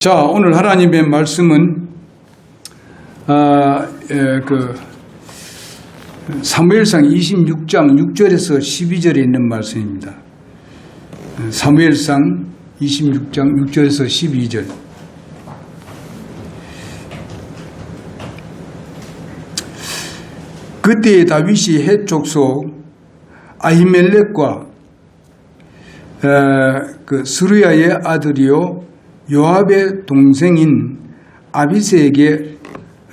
자, 오늘 하나님의 말씀은 사무엘상 26장 6절에서 12절에 있는 말씀입니다. 사무엘상 26장 6절에서 12절. 그때 다윗이 헷 족속 아히멜렉과 스루야의 아들이요 요압의 동생인 아비새에게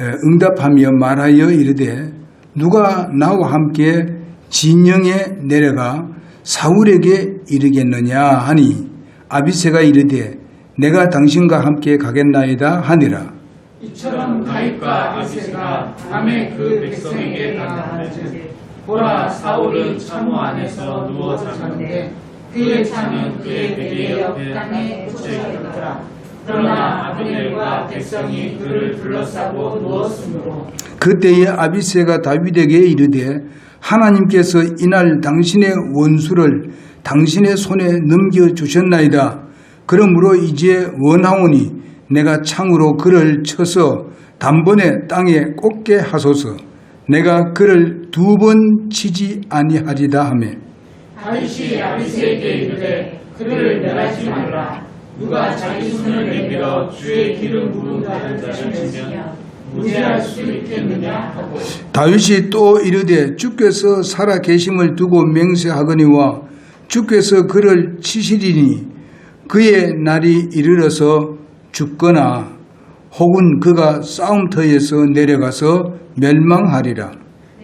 응답하며 말하여 이르되 누가 나와 함께 진영에 내려가 사울에게 이르겠느냐 하니 아비새가 이르되 내가 당신과 함께 가겠나이다 하니라. 이처럼 다윗과 아비새가 밤에 그 백성에게 나가는즉 보라 사울은 참호 안에서 누워 자는데 그의 창은 그의 베개 옆 땅에 꽂혀 있더라. 그러나 아브넬과 백성이 그를 둘러싸고 누웠으므로 그때에 아비새가 다윗에게 이르되 하나님께서 이날 당신의 원수를 당신의 손에 넘겨주셨나이다. 그러므로 이제 원하오니 내가 창으로 그를 쳐서 단번에 땅에 꽂게 하소서. 내가 그를 2번 치지 아니하리다 하며 다윗이 아비새에게 이르되 그를 멸하지 말라. 누가 자기 손을 내밀어 주의 기름 부음 받은 자를 치면 무죄할 수 있겠느냐 하고 다윗이 또 이르되 주께서 살아 계심을 두고 맹세하거니와 주께서 그를 치시리니 그의 날이 이르러서 죽거나 혹은 그가 싸움터에서 내려가서 멸망하리라.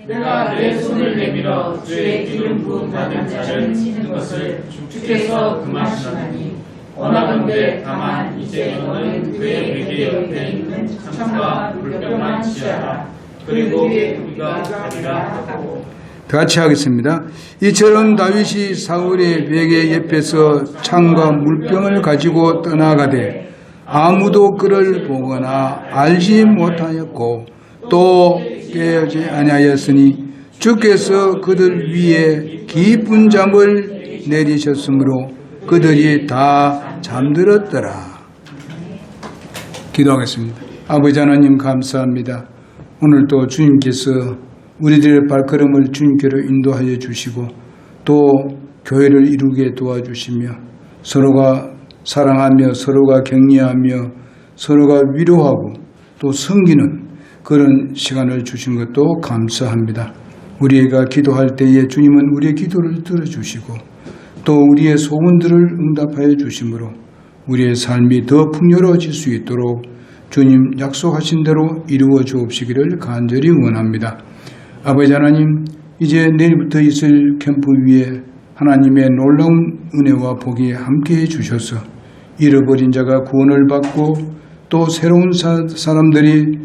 내가 내 손을 내밀어 주의 기름 부음 받은 자를 치는 것을 주께서 금하시나니 원하건대 다만 이제 너는 그의 베개 옆에 있는 창과 물병만 취하라. 그리고 우리가 가리라 하고 다 같이 하겠습니다. 이처럼 다윗이 사울의 베개 옆에서 창과 물병을 가지고 떠나가되 아무도 그를 보거나 알지 못하였고 또 깨어지 아니하였으니 주께서 그들 위에 깊은 잠을 내리셨으므로 그들이 다 잠들었더라. 기도하겠습니다. 아버지 하나님 감사합니다. 오늘도 주님께서 우리들의 발걸음을 주님께로 인도하여 주시고 또 교회를 이루게 도와주시며 서로가 사랑하며 서로가 격려하며 서로가 위로하고 또 섬기는 그런 시간을 주신 것도 감사합니다. 우리가 기도할 때에 주님은 우리의 기도를 들어주시고 또 우리의 소원들을 응답하여 주심으로 우리의 삶이 더 풍요로워질 수 있도록 주님 약속하신 대로 이루어 주옵시기를 간절히 원합니다. 아버지 하나님, 이제 내일부터 있을 캠프 위에 하나님의 놀라운 은혜와 복이 함께해 주셔서 잃어버린 자가 구원을 받고 또 새로운 사람들이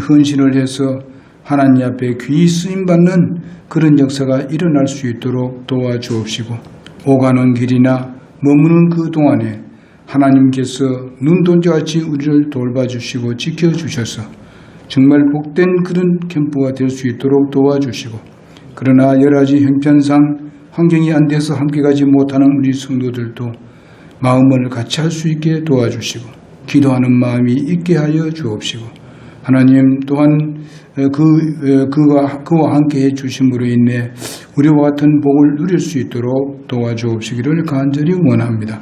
헌신을 해서 하나님 앞에 귀히 쓰임받는 그런 역사가 일어날 수 있도록 도와주옵시고 오가는 길이나 머무는 그 동안에 하나님께서 눈동자같이 우리를 돌봐주시고 지켜주셔서 정말 복된 그런 캠프가 될 수 있도록 도와주시고 그러나 여러 가지 형편상 환경이 안 돼서 함께 가지 못하는 우리 성도들도 마음을 같이 할 수 있게 도와주시고 기도하는 마음이 있게 하여 주옵시고 하나님 또한 그와 함께 해주심으로 인해 우리와 같은 복을 누릴 수 있도록 도와주옵시기를 간절히 원합니다.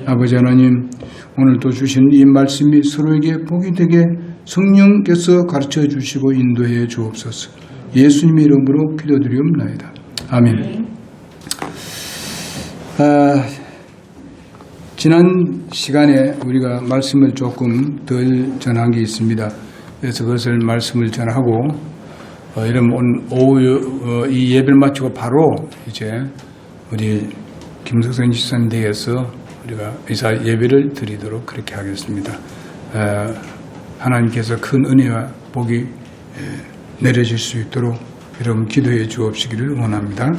아버지 하나님, 오늘도 주신 이 말씀이 서로에게 복이 되게 성령께서 가르쳐 주시고 인도해 주옵소서. 예수님의 이름으로 기도드리옵나이다. 아멘. 지난 시간에 우리가 말씀을 조금 덜 전한 게 있습니다. 그래서 그것을 말씀을 전하고 이러면 오늘 오후 이 예배를 마치고 바로 이제 우리 김석선 지사님 댁에서 우리가 의사 예배를 드리도록 그렇게 하겠습니다. 하나님께서 큰 은혜와 복이 내려질 수 있도록 여러분 기도해 주옵시기를 원합니다.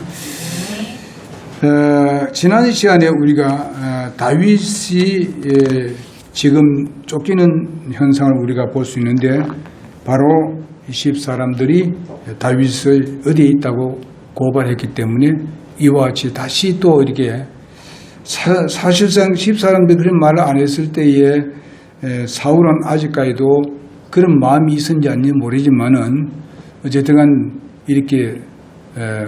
지난 시간에 우리가 다윗이 지금 쫓기는 현상을 우리가 볼 수 있는데 바로 10사람들이 다윗을 어디에 있다고 고발했기 때문에 이와 같이 다시 또 이렇게 사실상 10사람들이 그런 말을 안 했을 때에 사울은 아직까지도 그런 마음이 있었는지 아닌지 모르지만은 어쨌든 이렇게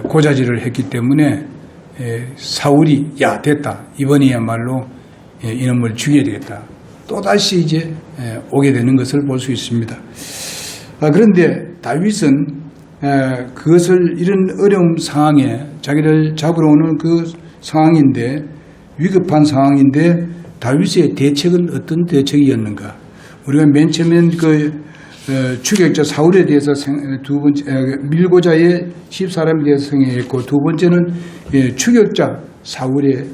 고자질을 했기 때문에 사울이 야 됐다 이번이야말로 이놈을 죽여야 되겠다 또다시 이제 오게 되는 것을 볼 수 있습니다. 그런데 다윗은 그것을 이런 어려운 상황에 자기를 잡으러 오는 그 상황인데 위급한 상황인데 다윗의 대책은 어떤 대책이었는가? 우리가 맨 처음엔 그 추격자 사울에 대해서 두 번째 밀고자의 10사람에 대해서 생각했고 두 번째는 추격자 사울의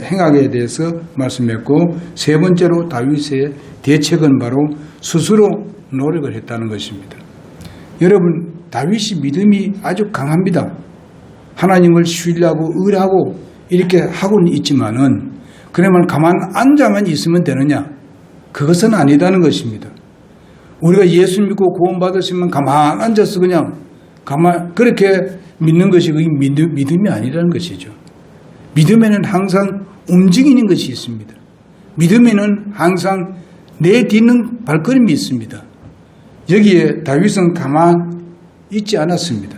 행악에 대해서 말씀했고 세 번째로 다윗의 대책은 바로 스스로 노력을 했다는 것입니다. 여러분 다윗이 믿음이 아주 강합니다. 하나님을 신뢰하고 의뢰하고 이렇게 하고는 있지만은 그러면 가만 앉아만 있으면 되느냐? 그것은 아니다는 것입니다. 우리가 예수 믿고 구원받았으면 가만 앉아서 그냥 그렇게 믿는 것이 그게 믿음이 아니라는 것이죠. 믿음에는 항상 움직이는 것이 있습니다. 믿음에는 항상 내딛는 발걸음이 있습니다. 여기에 다윗은 가만 있지 않았습니다.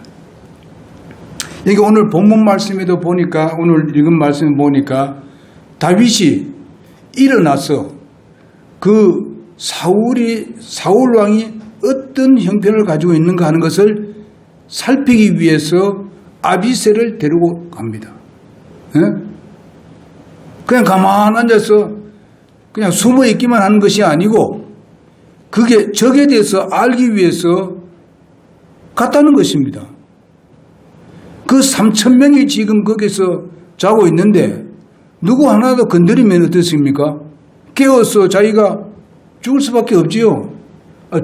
여기 오늘 본문 말씀에도 보니까 오늘 읽은 말씀에 보니까 다윗이 일어나서 그 사울 왕이 어떤 형편을 가지고 있는가 하는 것을 살피기 위해서 아비새를 데리고 갑니다. 그냥 가만 앉아서 그냥 숨어 있기만 하는 것이 아니고 그게 적에 대해서 알기 위해서 갔다는 것입니다. 그 3,000명이 지금 거기서 자고 있는데 누구 하나도 건드리면 어떻습니까? 깨워서 자기가 죽을 수밖에 없지요.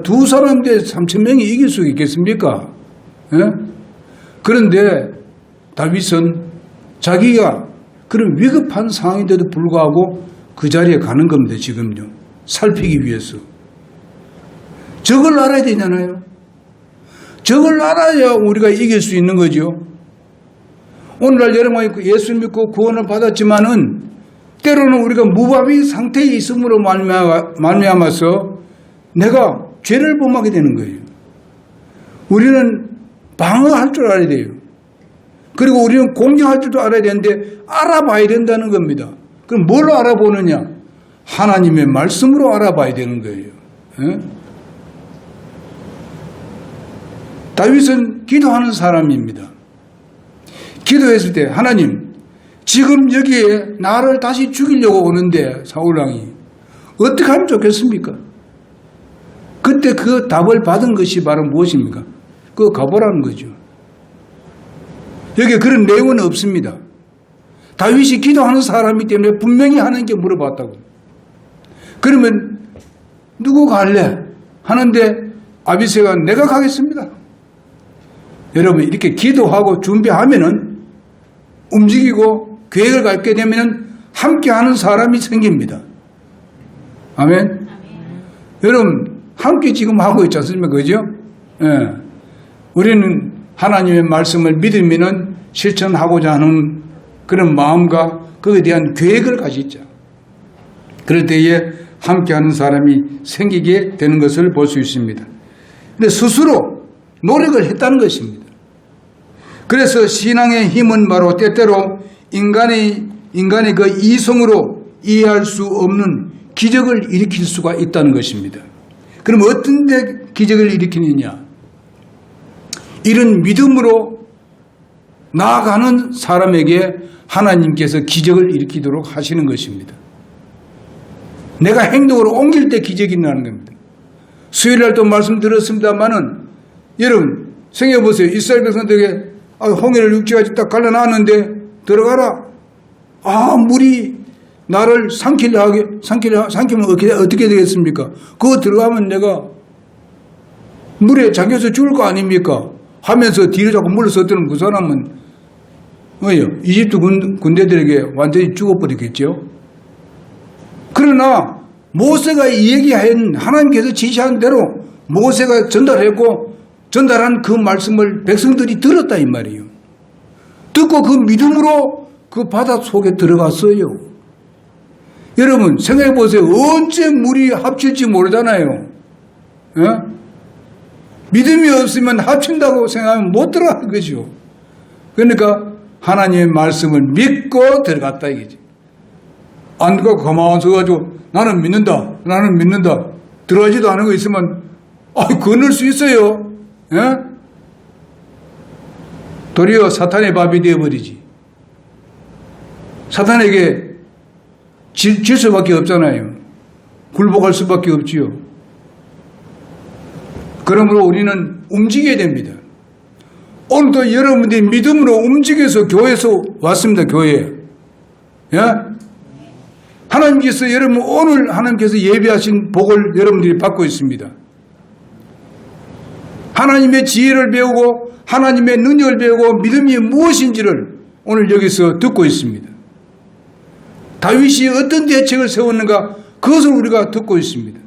두 사람 대 3,000명이 이길 수 있겠습니까? 그런데 다윗은 자기가 그런 위급한 상황인데도 불구하고 그 자리에 가는 겁니다. 지금요. 살피기 위해서. 적을 알아야 되잖아요. 적을 알아야 우리가 이길 수 있는 거죠. 오늘날 여러분이 예수 믿고 구원을 받았지만은 때로는 우리가 무방비 상태에 있음으로 말미암아서 내가 죄를 범하게 되는 거예요. 우리는 방어할 줄 알아야 돼요. 그리고 우리는 공격할 줄도 알아야 되는데 알아봐야 된다는 겁니다. 그럼 뭘로 알아보느냐? 하나님의 말씀으로 알아봐야 되는 거예요. 다윗은 기도하는 사람입니다. 기도했을 때 하나님 지금 여기에 나를 다시 죽이려고 오는데 사울왕이 어떻게 하면 좋겠습니까? 그때 그 답을 받은 것이 바로 무엇입니까? 그거 가보라는 거죠. 여기에 그런 내용은 없습니다. 다윗이 기도하는 사람이기 때문에 분명히 하나님께 물어봤다고. 그러면 누구 갈래? 하는데 아비새가 내가 가겠습니다. 여러분 이렇게 기도하고 준비하면은 움직이고 계획을 갖게 되면은 함께하는 사람이 생깁니다. 아멘. 여러분 함께 지금 하고 있지 않습니까? 그죠? 예. 우리는 하나님의 말씀을 믿으면은 실천하고자 하는 그런 마음과 그에 대한 계획을 가지죠. 그럴 때에 함께하는 사람이 생기게 되는 것을 볼 수 있습니다. 근데 스스로 노력을 했다는 것입니다. 그래서 신앙의 힘은 바로 때때로 인간의 그 이성으로 이해할 수 없는 기적을 일으킬 수가 있다는 것입니다. 그럼 어떤 데 기적을 일으키느냐? 이런 믿음으로 나아가는 사람에게 하나님께서 기적을 일으키도록 하시는 것입니다. 내가 행동으로 옮길 때 기적이 나는 겁니다. 수요일날 또 말씀드렸습니다마는 여러분 생각해보세요. 이스라엘 백성들에게 홍해를 육지까지 딱 갈라놨는데 들어가라. 물이 나를 삼키면 어떻게 되겠습니까? 그거 들어가면 내가 물에 잠겨서 죽을 거 아닙니까? 하면서 뒤로 자꾸 물러섰더니 그 사람은 이집트 군대들에게 완전히 죽어버리겠죠. 그러나 모세가 얘기한 하나님께서 지시한 대로 모세가 전달한 그 말씀을 백성들이 들었다 이 말이에요. 듣고 그 믿음으로 그 바다 속에 들어갔어요. 여러분 생각해 보세요. 언제 물이 합칠지 모르잖아요. 예? 믿음이 없으면 합친다고 생각하면 못 들어가는 거죠. 그러니까 하나님의 말씀을 믿고 들어갔다 이거지. 안 들어가고 가만히 서가지고 나는 믿는다. 들어가지도 않은 거 있으면 건널 수 있어요. 예? 도리어 사탄의 밥이 되어버리지. 사탄에게 질 수밖에 없잖아요. 굴복할 수밖에 없지요. 그러므로 우리는 움직여야 됩니다. 오늘도 여러분들이 믿음으로 움직여서 교회에서 왔습니다. 교회에. 예? 하나님께서 여러분 오늘 하나님께서 예비하신 복을 여러분들이 받고 있습니다. 하나님의 지혜를 배우고 하나님의 능력을 배우고 믿음이 무엇인지를 오늘 여기서 듣고 있습니다. 다윗이 어떤 대책을 세웠는가 그것을 우리가 듣고 있습니다.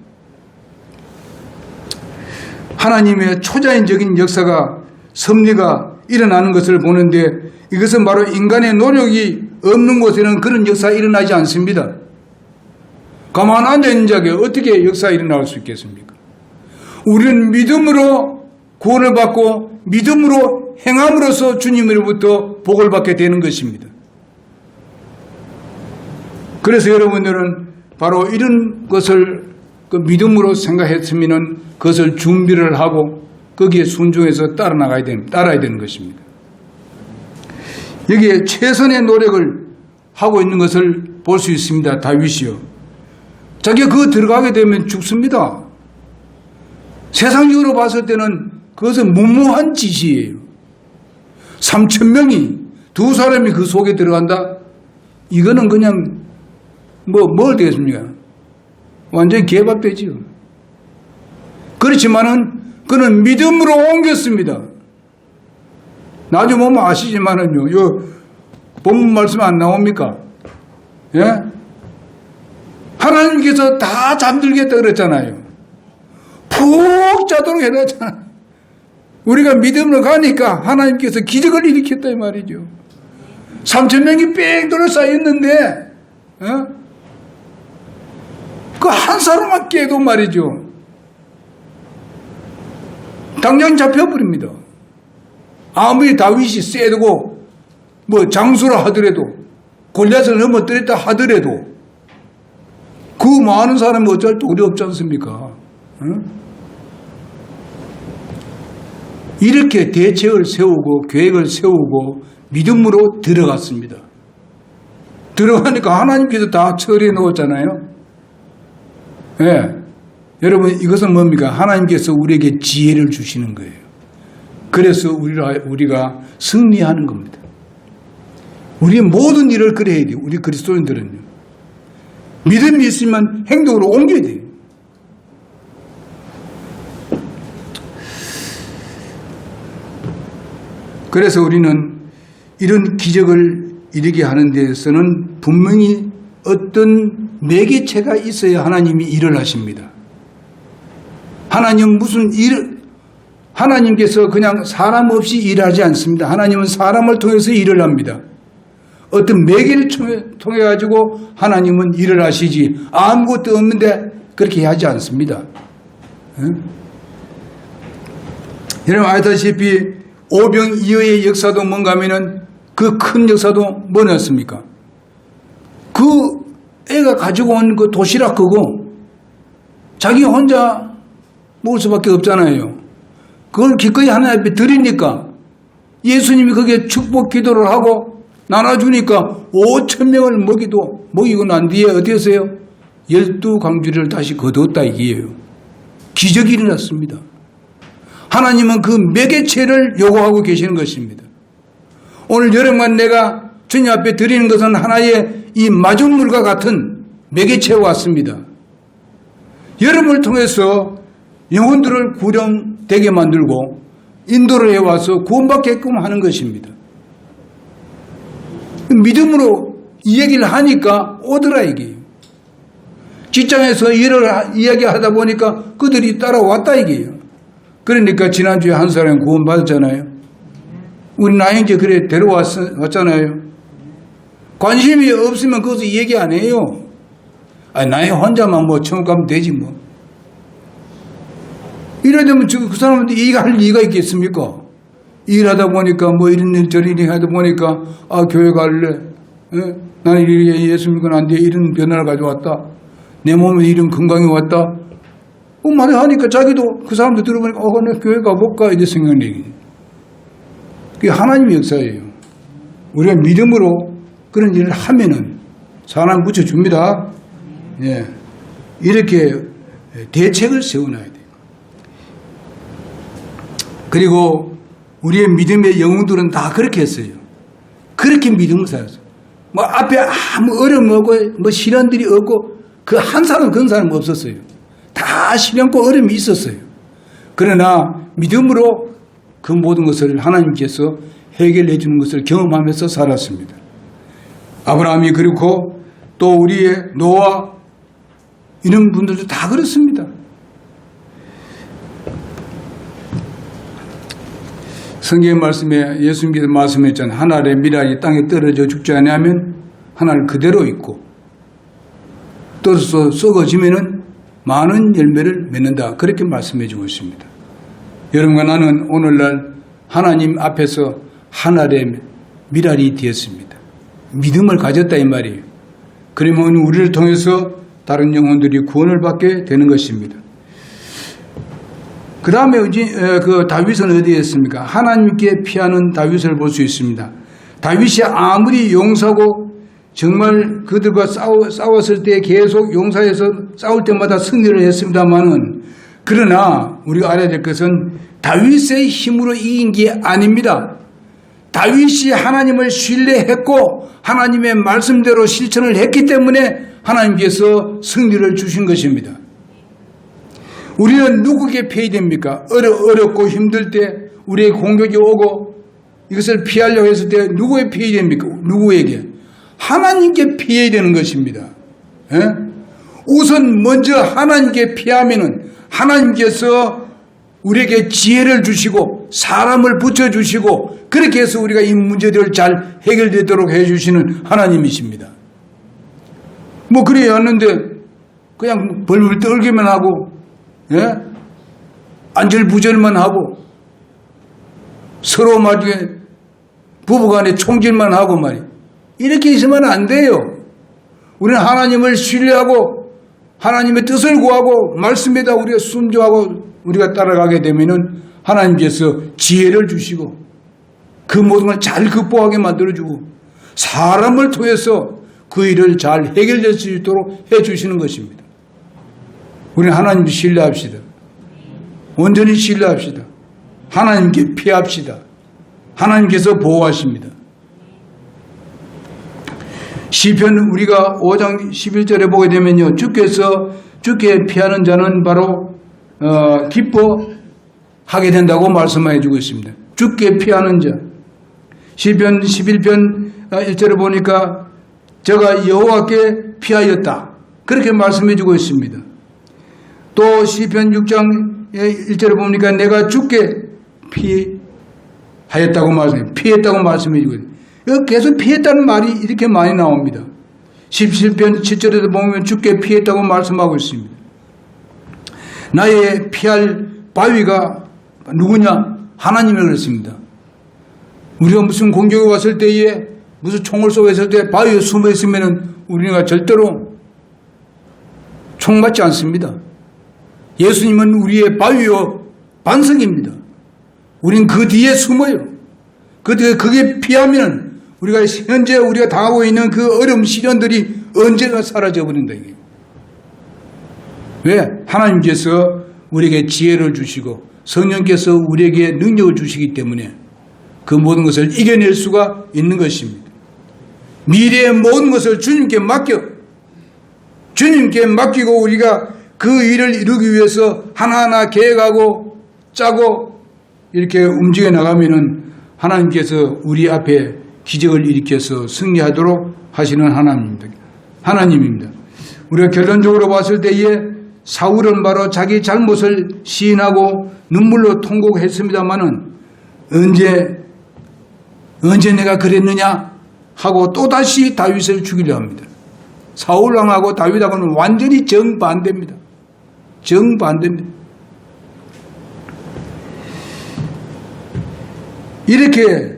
하나님의 초자연적인 역사가 섭리가 일어나는 것을 보는데 이것은 바로 인간의 노력이 없는 곳에는 그런 역사가 일어나지 않습니다. 가만 앉아있는 자에게 어떻게 역사가 일어날 수 있겠습니까? 우리는 믿음으로 구원을 받고 믿음으로 행함으로써 주님으로부터 복을 받게 되는 것입니다. 그래서 여러분들은 바로 이런 것을 믿음으로 생각했으면 그것을 준비를 하고 거기에 순종해서 따라야 되는 것입니다. 여기에 최선의 노력을 하고 있는 것을 볼 수 있습니다. 다윗이요. 자기가 그거 들어가게 되면 죽습니다. 세상적으로 봤을 때는 그것은 무모한 짓이에요. 3,000명이 두 사람이 그 속에 들어간다? 이거는 그냥 뭘 되겠습니까? 완전히 개박되지요. 그렇지만은 그는 믿음으로 옮겼습니다. 나중에 보면 아시지만은요, 요 본문 말씀 안 나옵니까? 예? 하나님께서 다 잠들겠다 그랬잖아요. 푹 자도록 해놨잖아요. 우리가 믿음으로 가니까 하나님께서 기적을 일으켰다 이 말이죠. 3,000명이 뺑 둘러싸였는데 그 한 사람만 깨도 말이죠. 당장 잡혀버립니다. 아무리 다윗이 세고 장수라 하더라도 골리앗을 넘어뜨렸다 하더라도 그 많은 사람이 어쩔 도리 없지 않습니까? 이렇게 대책을 세우고 계획을 세우고 믿음으로 들어갔습니다. 들어가니까 하나님께서 다 처리해 놓았잖아요. 예. 여러분 이것은 뭡니까? 하나님께서 우리에게 지혜를 주시는 거예요. 그래서 우리가 승리하는 겁니다. 우리의 모든 일을 그래야 돼요. 우리 그리스도인들은요. 믿음이 있으면 행동으로 옮겨야 돼요. 그래서 우리는 이런 기적을 일으키게 하는 데서는 분명히 어떤 매개체가 있어야 하나님이 일을 하십니다. 하나님께서 그냥 사람 없이 일하지 않습니다. 하나님은 사람을 통해서 일을 합니다. 어떤 매개를 통해 가지고 하나님은 일을 하시지 아무것도 없는데 그렇게 하지 않습니다. 여러분 알다시피 오병이어의 역사도 뭔가 하면은 그 큰 역사도 뭐였습니까? 그 애가 가지고 온 그 도시락 그거 자기 혼자 먹을 수밖에 없잖아요. 그걸 기꺼이 하나님 앞에 드리니까 예수님이 거기에 축복 기도를 하고 나눠주니까 5,000명을 먹이고 난 뒤에 어땠어요? 12광주리를 다시 거두었다 이게요. 기적이 일어났습니다. 하나님은 그 매개체를 요구하고 계시는 것입니다. 오늘 여러분과 내가 주님 앞에 드리는 것은 하나의 이 마중물과 같은 매개체가 왔습니다. 여러분을 통해서 영혼들을 구령되게 만들고 인도를 해와서 구원받게끔 하는 것입니다. 믿음으로 이 얘기를 하니까 오더라 이게요. 직장에서 일을 이야기하다 보니까 그들이 따라왔다 이게요. 그러니까 지난주에 한 사람이 구원받았잖아요. 우리 나영재 그래 데려왔잖아요. 관심이 없으면 그것을 얘기 안 해요. 나의 혼자만 뭐 천국 가면 되지 뭐. 이래 되면 그 사람한테 할 이유가 있겠습니까? 일하다 보니까 뭐 이런 일 저런 일 하다 보니까 교회 갈래. 나는 이렇게 예수 믿고는 안 돼. 이런 변화를 가져왔다. 내 몸에 이런 건강이 왔다. 말을 하니까 자기도 그 사람도 들어보니까 내 교회 가볼까 이제 생각이. 그게 하나님의 역사예요. 우리가 믿음으로 그런 일을 하면은 사람 붙여줍니다. 예. 이렇게 대책을 세워놔야 돼요. 그리고 우리의 믿음의 영웅들은 다 그렇게 했어요. 그렇게 믿음을 살았어요. 뭐 앞에 아무 어려움이 없고 뭐 시련들이 없고 그 한 사람 그런 사람 없었어요. 다 시련과 어려움이 있었어요. 그러나 믿음으로 그 모든 것을 하나님께서 해결해 주는 것을 경험하면서 살았습니다. 아브라함이 그렇고 또 우리의 노아 이런 분들도 다 그렇습니다. 성경 말씀에 예수님께서 말씀했잖아요. 하늘의 미랄이 땅에 떨어져 죽지 아니하면 하늘 그대로 있고 떨어져 썩어지면은 많은 열매를 맺는다. 그렇게 말씀해 주고 있습니다. 여러분과 나는 오늘날 하나님 앞에서 하늘의 미랄이 되었습니다. 믿음을 가졌다 이 말이에요. 그러면 우리를 통해서 다른 영혼들이 구원을 받게 되는 것입니다. 그 다음에 그 다윗은 어디에 있습니까? 하나님께 피하는 다윗을 볼 수 있습니다. 다윗이 아무리 용사고 정말 그들과 싸웠을 때 계속 용사에서 싸울 때마다 승리를 했습니다만은 그러나 우리가 알아야 될 것은 다윗의 힘으로 이긴 게 아닙니다. 다윗이 하나님을 신뢰했고 하나님의 말씀대로 실천을 했기 때문에 하나님께서 승리를 주신 것입니다. 우리는 누구에게 피해야 됩니까? 어렵고 힘들 때 우리의 공격이 오고 이것을 피하려고 했을 때 누구에게 피해야 됩니까? 누구에게? 하나님께 피해야 되는 것입니다. 에? 우선 먼저 하나님께 피하면은 하나님께서 우리에게 지혜를 주시고 사람을 붙여주시고 그렇게 해서 우리가 이 문제들을 잘 해결되도록 해주시는 하나님이십니다. 뭐 그래야 하는데 그냥 벌벌 떨기만 하고 예? 안절부절만 하고 서로 말이에 부부간에 총질만 하고 말이에요. 이렇게 있으면 안 돼요. 우리는 하나님을 신뢰하고 하나님의 뜻을 구하고 말씀에다 우리가 순종하고 우리가 따라가게 되면은 하나님께서 지혜를 주시고 그 모든 걸 잘 극복하게 만들어주고 사람을 통해서 그 일을 잘 해결될 수 있도록 해주시는 것입니다. 우리는 하나님을 신뢰합시다. 온전히 신뢰합시다. 하나님께 피합시다. 하나님께서 보호하십니다. 시편 우리가 5장 11절에 보게 되면요. 주께 피하는 자는 바로 기뻐하게 된다고 말씀해 주고 있습니다. 주께 피하는 자. 시편 11편 1절에 보니까 저가 여호와께 피하였다. 그렇게 말씀해 주고 있습니다. 또 시편 6장 1절에 보니까 내가 주께 피했다고 말씀해 주고 있습니다. 계속 피했다는 말이 이렇게 많이 나옵니다. 17편 7절에도 보면 주께 피했다고 말씀하고 있습니다. 나의 피할 바위가 누구냐? 하나님을 그랬습니다. 우리가 무슨 공격이 왔을 때에 무슨 총을 쏘고 했을 때 바위에 숨어 있으면 우리가 절대로 총 맞지 않습니다. 예수님은 우리의 바위요 반석입니다. 우린 그 뒤에 숨어요. 그게 피하면 우리가 현재 우리가 당하고 있는 그 어려움 시련들이 언제가 사라져 버린다. 왜? 하나님께서 우리에게 지혜를 주시고 성령께서 우리에게 능력을 주시기 때문에 그 모든 것을 이겨낼 수가 있는 것입니다. 미래의 모든 것을 주님께 맡기고 우리가 그 일을 이루기 위해서 하나하나 계획하고 짜고 이렇게 움직여 나가면은 하나님께서 우리 앞에 기적을 일으켜서 승리하도록 하시는 하나님입니다. 우리가 결론적으로 봤을 때에 사울은 바로 자기 잘못을 시인하고 눈물로 통곡했습니다마는 언제 내가 그랬느냐 하고 또다시 다윗을 죽이려 합니다. 사울왕하고 다윗하고는 완전히 정반대입니다. 정반대입니다. 이렇게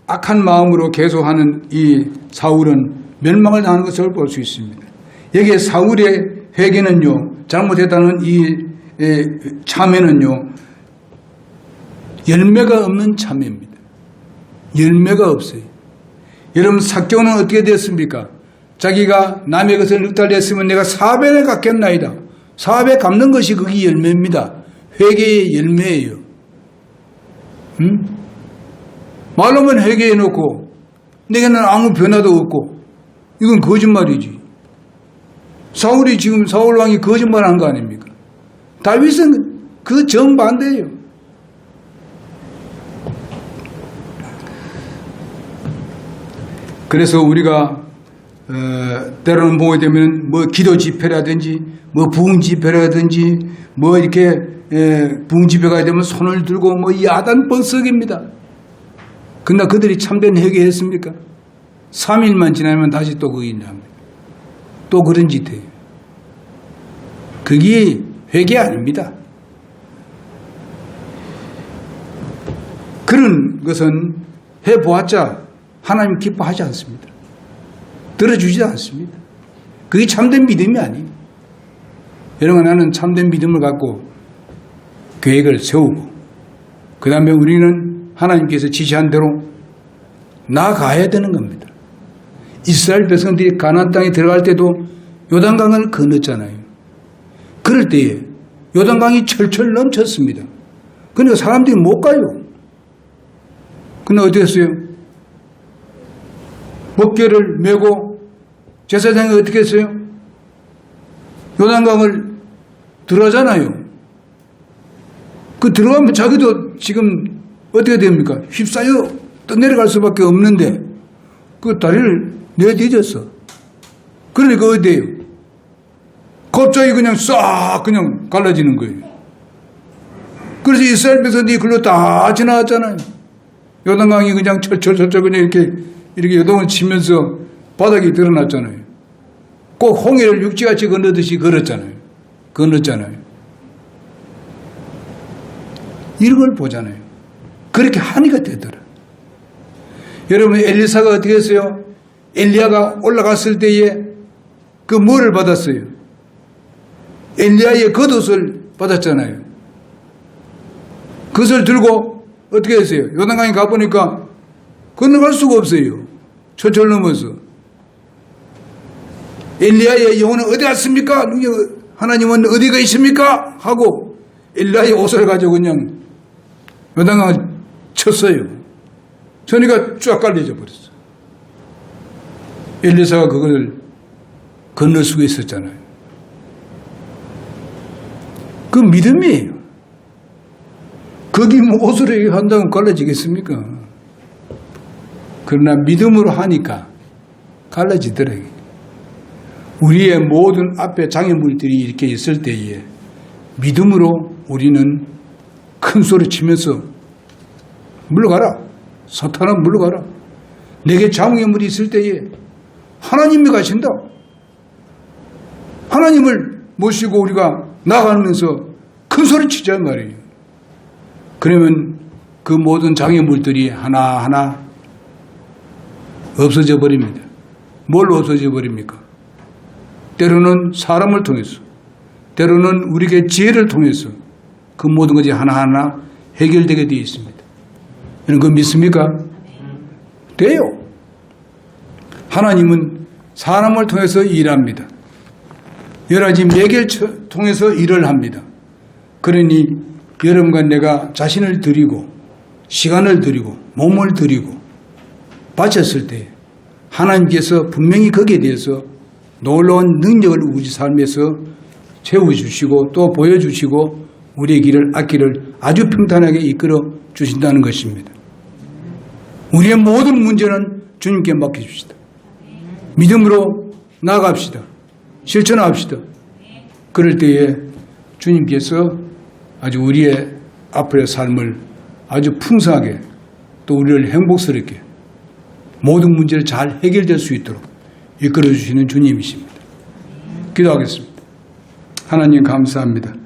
악한 마음으로 계속하는 이 사울은 멸망을 당하는 것을 볼 수 있습니다. 여기에 사울의 회개는요, 잘못했다는 이 참회는요, 열매가 없는 참회입니다. 열매가 없어요. 여러분, 삭개오는 어떻게 됐습니까? 자기가 남의 것을 늑달렸으면 내가 4배를 갚겠나이다. 4배 갚는 것이 그게 열매입니다. 회개의 열매예요. 말로만 회개해놓고 내게는 아무 변화도 없고 이건 거짓말이지. 사울이 지금 사울왕이 거짓말한 거 아닙니까? 다윗은 그 정반대예요. 그래서 우리가 때로는 보게 되면 뭐 기도 집회라든지 뭐 부흥 집회라든지 뭐 이렇게 부흥 집회가 되면 손을 들고 뭐 야단 번석입니다. 그러나 그들이 참된 회개했습니까? 3일만 지나면 다시 또 거기 있답니다. 또 그런 짓 해요. 그게 회개 아닙니다. 그런 것은 해보았자 하나님 기뻐하지 않습니다. 들어주지도 않습니다. 그게 참된 믿음이 아니에요. 여러분, 나는 참된 믿음을 갖고 계획을 세우고 그 다음에 우리는 하나님께서 지시한 대로 나아가야 되는 겁니다. 이스라엘 백성들이 가나안 땅에 들어갈 때도 요단강을 건넜잖아요. 그럴 때에 요단강이 철철 넘쳤습니다. 그러니까 사람들이 못 가요. 근데 어떻게 했어요? 목결을 메고 제사장이 어떻게 했어요? 요단강을 들어가잖아요. 그 들어가면 자기도 지금 어떻게 됩니까? 휩싸여 떠내려갈 수밖에 없는데 그 다리를 내디뎠어. 그러니까 어디에요? 갑자기 그냥 싹 그냥 갈라지는 거예요. 그래서 이스라엘 백성들이 글로 다 지나갔잖아요. 요단강이 그냥 철철철철 그냥 이렇게 요동을 치면서 바닥이 드러났잖아요. 꼭 홍해를 육지같이 건너듯이 걸었잖아요. 이런 걸 보잖아요. 그렇게 하니까 되더라. 여러분, 엘리사가 어떻게 했어요? 엘리야가 올라갔을 때에 그 뭐를 받았어요? 엘리야의 겉옷을 받았잖아요. 그것을 들고 어떻게 했어요? 요단강에 가보니까 건너갈 수가 없어요. 철철 넘어서. 엘리야의 영혼은 어디 갔습니까? 하나님은 어디가 있습니까? 하고 엘리야의 옷을 가지고 그냥 요단강을 쳤어요. 저니까 쫙 깔려져 버렸어. 엘리사가 그걸 건널 수가 있었잖아요. 그 믿음이에요. 거기 뭐 옷으로 한다고 갈라지겠습니까? 그러나 믿음으로 하니까 갈라지더라고요. 우리의 모든 앞에 장애물들이 이렇게 있을 때에 믿음으로 우리는 큰 소리 치면서 물러가라. 사탄아 물러가라. 내게 장애물이 있을 때에 하나님이 가신다. 하나님을 모시고 우리가 나가면서 큰 소리 치자 말이에요. 그러면 그 모든 장애물들이 하나하나 없어져 버립니다. 뭘 없어져 버립니까? 때로는 사람을 통해서, 때로는 우리에게 지혜를 통해서 그 모든 것이 하나하나 해결되게 되어 있습니다. 여러분, 그거 믿습니까? 돼요. 하나님은 사람을 통해서 일합니다. 여러 가지 매개를 통해서 일을 합니다. 그러니 여러분과 내가 자신을 드리고 시간을 드리고 몸을 드리고 바쳤을 때 하나님께서 분명히 거기에 대해서 놀라운 능력을 우리 삶에서 채워주시고 또 보여주시고 우리의 길을 앞길을 아주 평탄하게 이끌어 주신다는 것입니다. 우리의 모든 문제는 주님께 맡겨줍시다. 믿음으로 나아갑시다. 실천합시다. 그럴 때에 주님께서 아주 우리의 앞으로의 삶을 아주 풍성하게 또 우리를 행복스럽게 모든 문제를 잘 해결될 수 있도록 이끌어 주시는 주님이십니다. 기도하겠습니다. 하나님 감사합니다.